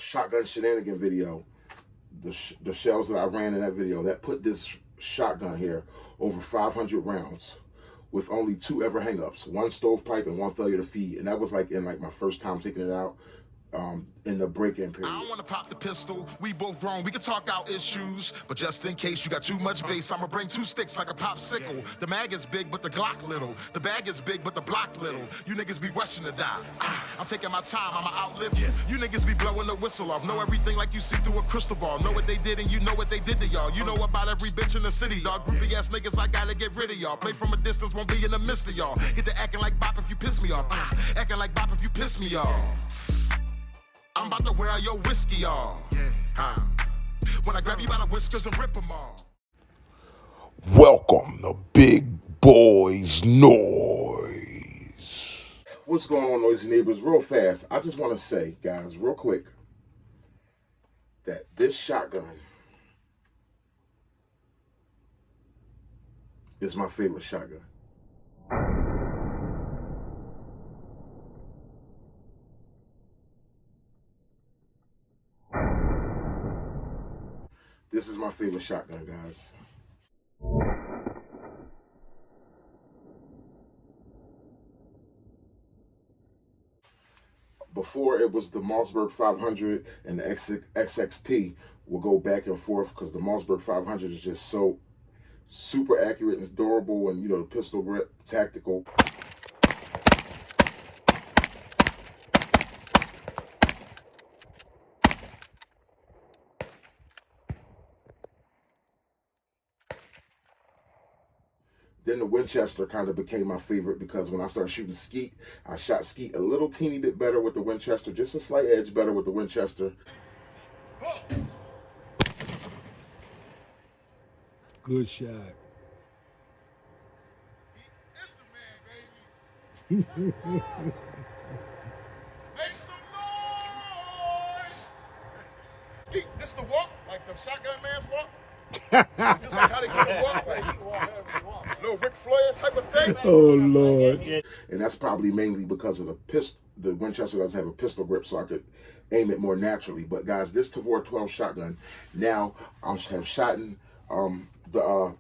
shotgun shenanigan video, the shells that I ran in that video, that put this shotgun here over 500 rounds with only 2 ever hang-ups, 1 stovepipe and 1 failure to feed. And that was like in like my first time taking it out in the break-in period. I don't want to pop the pistol. We both grown. We can talk out issues. But just in case you got too much bass, I'ma bring 2 sticks like a popsicle. The mag is big, but the Glock little. The bag is big, but the block little. You niggas be rushing to die. I'm taking my time. I'ma outlive you. You niggas be blowing the whistle off. Know everything like you see through a crystal ball. Know what they did and you know what they did to y'all. You know about every bitch in the city, dog. Groupie ass niggas, I gotta get rid of y'all. Play from a distance, won't be in the midst of y'all. Get to acting like bop if you piss me off. Acting like bop if you piss me off. I'm about to wear out your whiskey off. When I grab you by the whiskers and rip them off. Welcome to Big Boys Noise. What's going on, noisy neighbors? Real fast, I just want to say, guys, real quick, that this shotgun is my favorite shotgun. This is my favorite shotgun, guys. Before it was the Mossberg 500 and the XXP will go back and forth because the Mossberg 500 is just so super accurate and durable, and you know, the pistol grip, tactical. Then the Winchester kind of became my favorite because when I started shooting skeet, I shot skeet a little teeny bit better with the Winchester, just a slight edge better with the Winchester. Good shot. It's the man, baby. Make some noise. Skeet, this the walk, like the shotgun man's walk. Just like how they gonna walk, like little Ric Flair type of thing. Oh Lord. And that's probably mainly because of the pistol. The Winchester doesn't have a pistol grip, so I could aim it more naturally. But guys, this Tavor 12 shotgun, now I have shot in the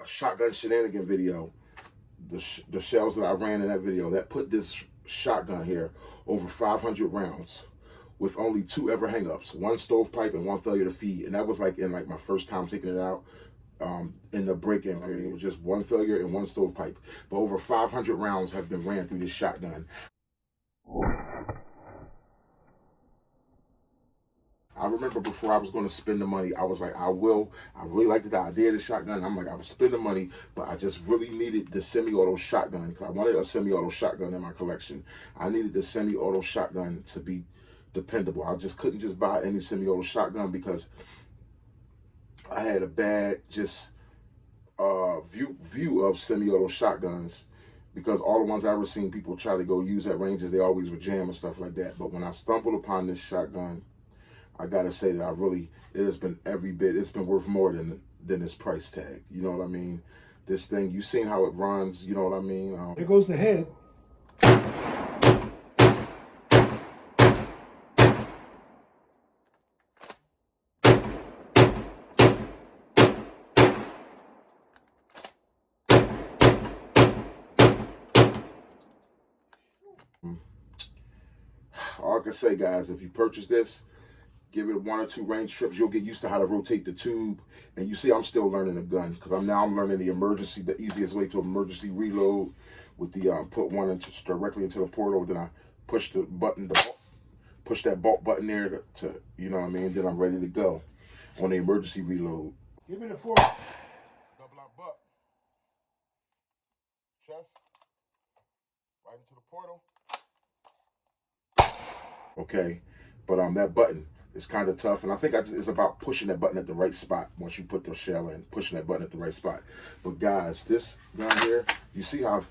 shotgun shenanigan video, the shells that I ran in that video, that put this shotgun here over 500 rounds with only 2 ever hang-ups, 1 stovepipe and 1 failure to feed. And that was like in like my first time taking it out in the break-in period. It was just 1 failure and 1 stovepipe. But over 500 rounds have been ran through this shotgun. I remember before I was going to spend the money, I was like, I really liked the idea of the shotgun. I'm like, I would spend the money, but I just really needed the semi-auto shotgun because I wanted a semi-auto shotgun in my collection. I needed the semi-auto shotgun to be dependable. I just couldn't just buy any semi-auto shotgun because I had a bad view of semi-auto shotguns, because all the ones I ever seen people try to go use at ranges, they always would jam and stuff like that. But when I stumbled upon this shotgun, I gotta say that it has been every bit, it's been worth more than this price tag. You know what I mean? This thing, you seen how it runs, you know what I mean? There goes the head. All I can say, guys, if you purchase this, give it 1 or 2 range trips, you'll get used to how to rotate the tube. And you see, I'm still learning the gun because I'm learning the easiest way to emergency reload with the put one directly into the portal. Then I push the button, push that bolt button there to you know what I mean. Then I'm ready to go on the emergency reload. Give me the 4. Double out butt. Chest. Right into the portal. Okay, but that button is kind of tough, and I think it's about pushing that button at the right spot. Once you put the shell in, pushing that button at the right spot. But guys, this down here, you see how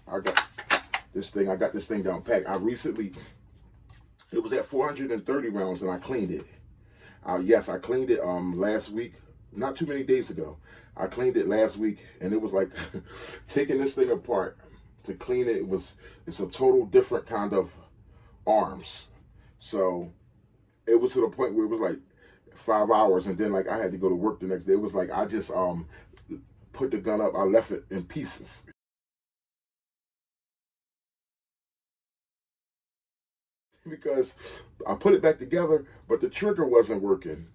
I got this thing down packed. It was at 430 rounds and I cleaned it. Yes, I cleaned it last week, not too many days ago. I cleaned it last week, and it was like taking this thing apart to clean it. It's a total different kind of arms. So it was to the point where it was like 5 hours, and then like I had to go to work the next day. It was like I just put the gun up, I left it in pieces. Because I put it back together, but the trigger wasn't working.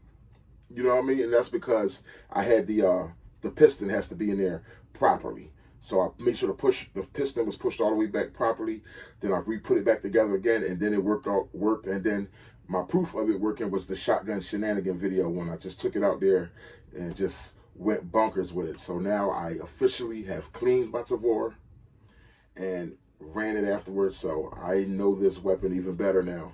You know what I mean? And that's because I had the piston has to be in there properly. So I made sure the piston was pushed all the way back properly. Then I re-put it back together again, and then it worked. And then my proof of it working was the shotgun shenanigan video when I just took it out there and just went bonkers with it. So now I officially have cleaned my Tavor and ran it afterwards. So I know this weapon even better now.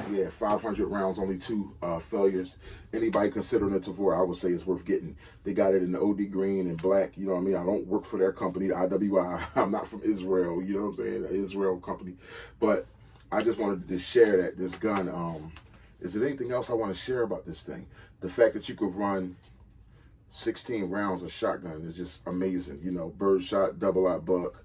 Yeah, 500 rounds, only 2 failures. Anybody considering a Tavor, I would say it's worth getting. They got it in the OD green and black. You know what I mean? I don't work for their company, the IWI. I'm not from Israel. You know what I'm saying? An Israel company. But I just wanted to share that this gun. Is there anything else I want to share about this thing? The fact that you could run 16 rounds of shotgun is just amazing. You know, bird shot, double-aught buck,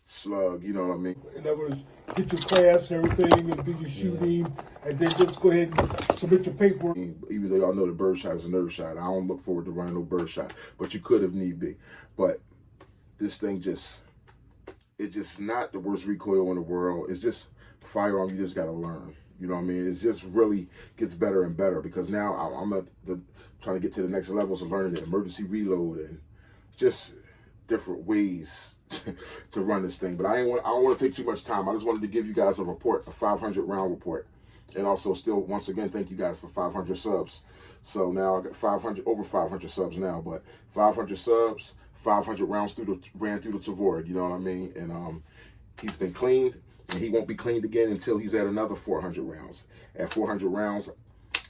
slug. You know what I mean? In other words, get your class and everything and do your shooting, and then just go ahead and submit your paperwork. Even though y'all know the bird shot is a nerve shot, I don't look forward to running no bird shot, but you could if need be. But this thing it's just not the worst recoil in the world. It's just a firearm you just got to learn. You know what I mean? It just really gets better and better because now I'm trying to get to the next levels of learning the emergency reload and just different ways to run this thing. But I don't want to take too much time. I just wanted to give you guys a report, a 500 round report. And also still, once again, thank you guys for 500 subs. So now I got over 500 subs now, but 500 subs, 500 rounds ran through the Tavor, you know what I mean? And he's been cleaned, and he won't be cleaned again until he's at another 400 rounds. At 400 rounds,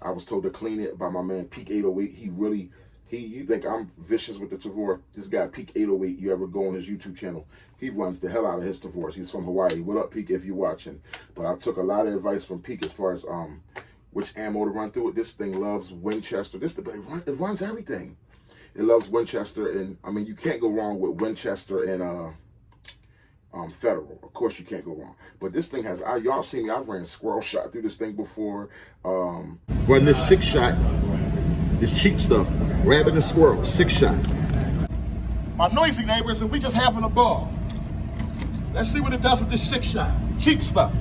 I was told to clean it by my man Peak 808. You think I'm vicious with the Tavor? This guy Peak 808, you ever go on his YouTube channel, he runs the hell out of his Tavors. He's from Hawaii. What up, Peak, if you're watching? But I took a lot of advice from Peak as far as which ammo to run through it. This thing loves Winchester. It runs everything. It loves Winchester, and I mean you can't go wrong with Winchester and Federal. Of course you can't go wrong. But this thing has, y'all see me, I've ran squirrel shot through this thing before. Run this 6-shot. This cheap stuff, rabbit and squirrel, 6-shot. My noisy neighbors, and we just having a ball. Let's see what it does with this 6-shot. Cheap stuff.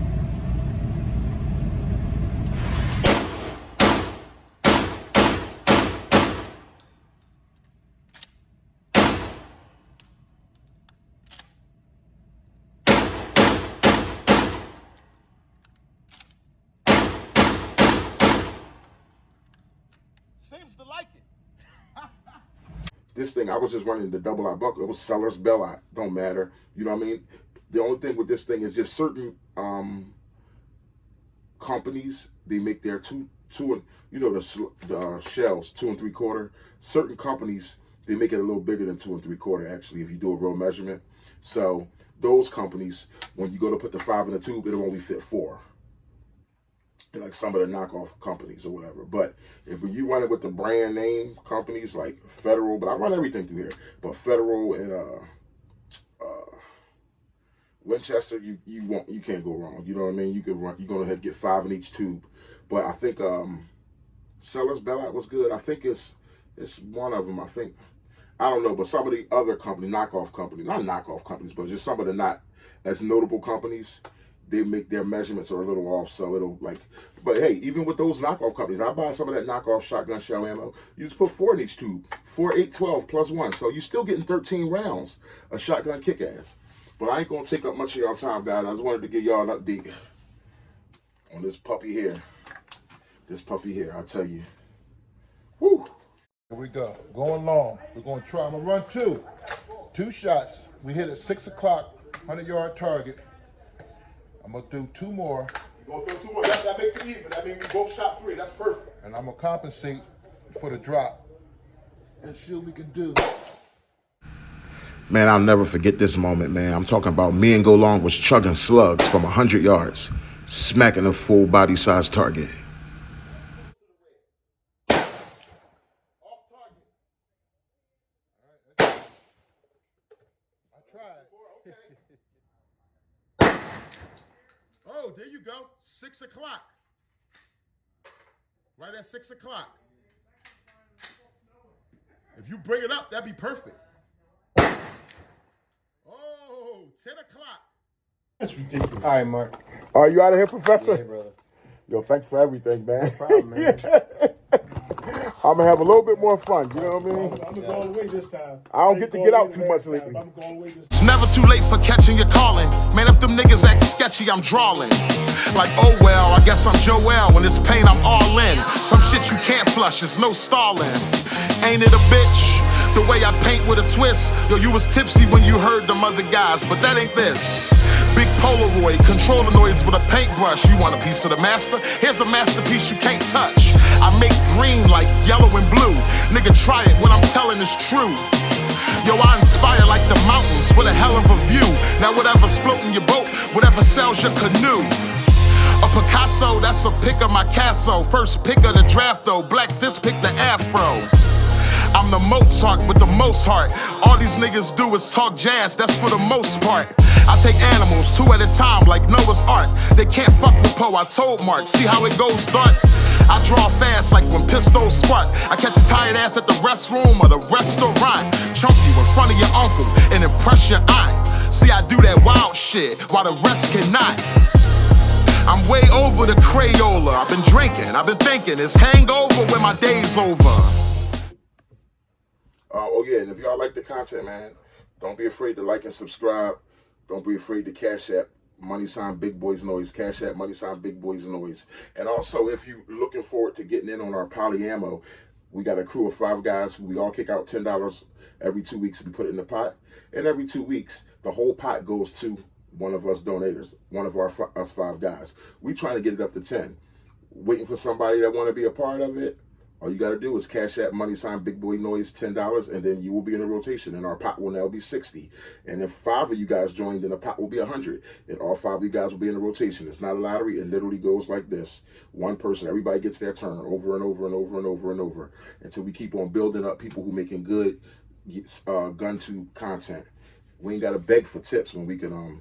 Seems to like it. This thing, I was just running the double-aught buck. It was seller's bell-aught. Don't matter. You know what I mean? The only thing with this thing is just certain companies, they make their two and you know the shells 2 3/4. Certain companies, they make it a little bigger than 2 3/4. Actually, if you do a real measurement. So those companies, when you go to put the 5 in the tube, it'll only fit 4. Like some of the knockoff companies or whatever. But if you run it with the brand name companies like Federal, but I run everything through here, but Federal and Winchester, you can't go wrong. You know what I mean? You can run, you're gonna have to get 5 in each tube. But I think Seller's Bellite was good. I think it's one of them. I don't know, but some of the other company, knockoff companies, not knockoff companies, but just some of the not as notable companies, they make their measurements are a little off, so it'll like, but hey, even with those knockoff companies, I buy some of that knockoff shotgun shell ammo, you just put 4 in each tube, 4, 8, 12 plus 1, so you're still getting 13 rounds of shotgun kick-ass. But I ain't gonna take up much of y'all time, guys. I just wanted to give y'all an update on this puppy here. This puppy here, I'll tell you. Woo! Here we go, going long. We're gonna try, I'm gonna run 2 shots. We hit at 6 o'clock, 100-yard target. I'm gonna do 2 more. You're gonna throw 2 more. That makes it even. That means we both shot 3. That's perfect. And I'm gonna compensate for the drop and see what we can do. Man, I'll never forget this moment, man. I'm talking about me and Go Long was chugging slugs from 100 yards, smacking a full body size target. try it. Oh, there you go. 6 o'clock. Right at 6 o'clock. If you bring it up, that'd be perfect. Oh, 10 o'clock. That's ridiculous. All right, Mark. Are you out of here, Professor? Yeah, brother. Yo, thanks for everything, man. No problem, man. I'm gonna have a little bit more fun. You know what I mean? I'm gonna go all the way this time. I don't get to get out too much lately. I'm gonna go all the way this time. It's never too late for catching your calling. Man, if them niggas act sketchy, I'm drawling. Like, oh well, I guess I'm Joel. When it's pain, I'm all in. Some shit you can't flush, it's no stalling. Ain't it a bitch? The way I paint with a twist. Yo, you was tipsy when you heard them other guys, but that ain't this. Big Polaroid, controller noise with a paintbrush. You want a piece of the master? Here's a masterpiece you can't touch. I make green like yellow and blue. Nigga, try it, what I'm telling is true. Yo, I inspire like the mountains with a hell of a view. Now whatever's floating your boat, whatever sails your canoe. A Picasso, that's a pick of my Casso. First pick of the draft though, Black Fist pick the afro. I'm the Mozart with the most heart. All these niggas do is talk jazz, that's for the most part. I take animals 2 at a time like Noah's Ark. They can't fuck with Poe, I told Mark. See how it goes dark? I draw fast like when pistols spark. I catch a tired ass at the restroom or the restaurant. Chunk you in front of your uncle and impress your aunt. See, I do that wild shit while the rest cannot. I'm way over the Crayola. I've been drinking, I've been thinking. It's hangover when my day's over. Oh yeah, and if y'all like the content, man, don't be afraid to like and subscribe. Don't be afraid to cash app $BigBoysNoise, cash app $BigBoysNoise. And also, if you looking forward to getting in on our polyammo, we got a crew of 5 guys. We all kick out $10 every 2 weeks to be put in the pot. And every 2 weeks, the whole pot goes to one of us donators, one of us 5 guys. We trying to get it up to 10. Waiting for somebody that want to be a part of it. All you got to do is cash app $BigBoysNoise $10, and then you will be in a rotation, and our pot will now be 60. And if 5 of you guys join, then the pot will be 100, and all 5 of you guys will be in a rotation. It's not a lottery. It literally goes like this. One person, everybody gets their turn over and over and over and over and over until we keep on building up people who making good gun to content. We ain't got to beg for tips when we can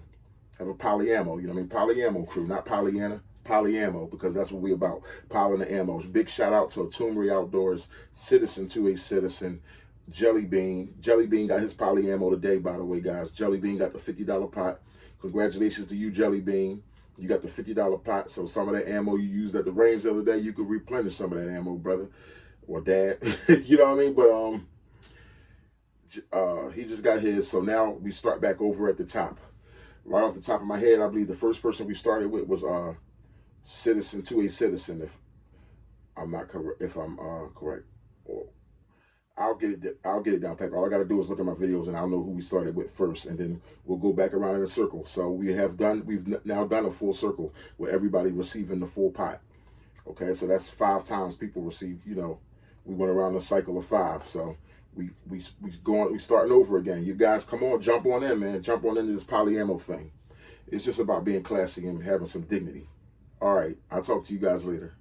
have a polyammo, you know what I mean? Polyammo crew, not Pollyanna. Polyammo, because that's what we about. Piling the ammos. Big shout out to Tumri Outdoors, citizen to a citizen, Jelly Bean. Jelly Bean got his polyammo today, by the way, guys. Jelly Bean got the $50 pot. Congratulations to you, Jelly Bean. You got the $50 pot, so some of that ammo you used at the range the other day, you could replenish some of that ammo, brother. Or dad. You know what I mean? But he just got his, so now we start back over at the top. Right off the top of my head, I believe the first person we started with was citizen to a citizen, if I'm not correct. If I'm correct, or I'll get it down pack. All I gotta do is look at my videos and I'll know who we started with first, and then we'll go back around in a circle. So we've now done a full circle with everybody receiving the full pot. Okay, so that's 5 times people receive. You know, we went around a cycle of 5. So we starting over again. You guys, come on, jump on in, man. Jump on into this polyammo thing. It's just about being classy and having some dignity. All right, I'll talk to you guys later.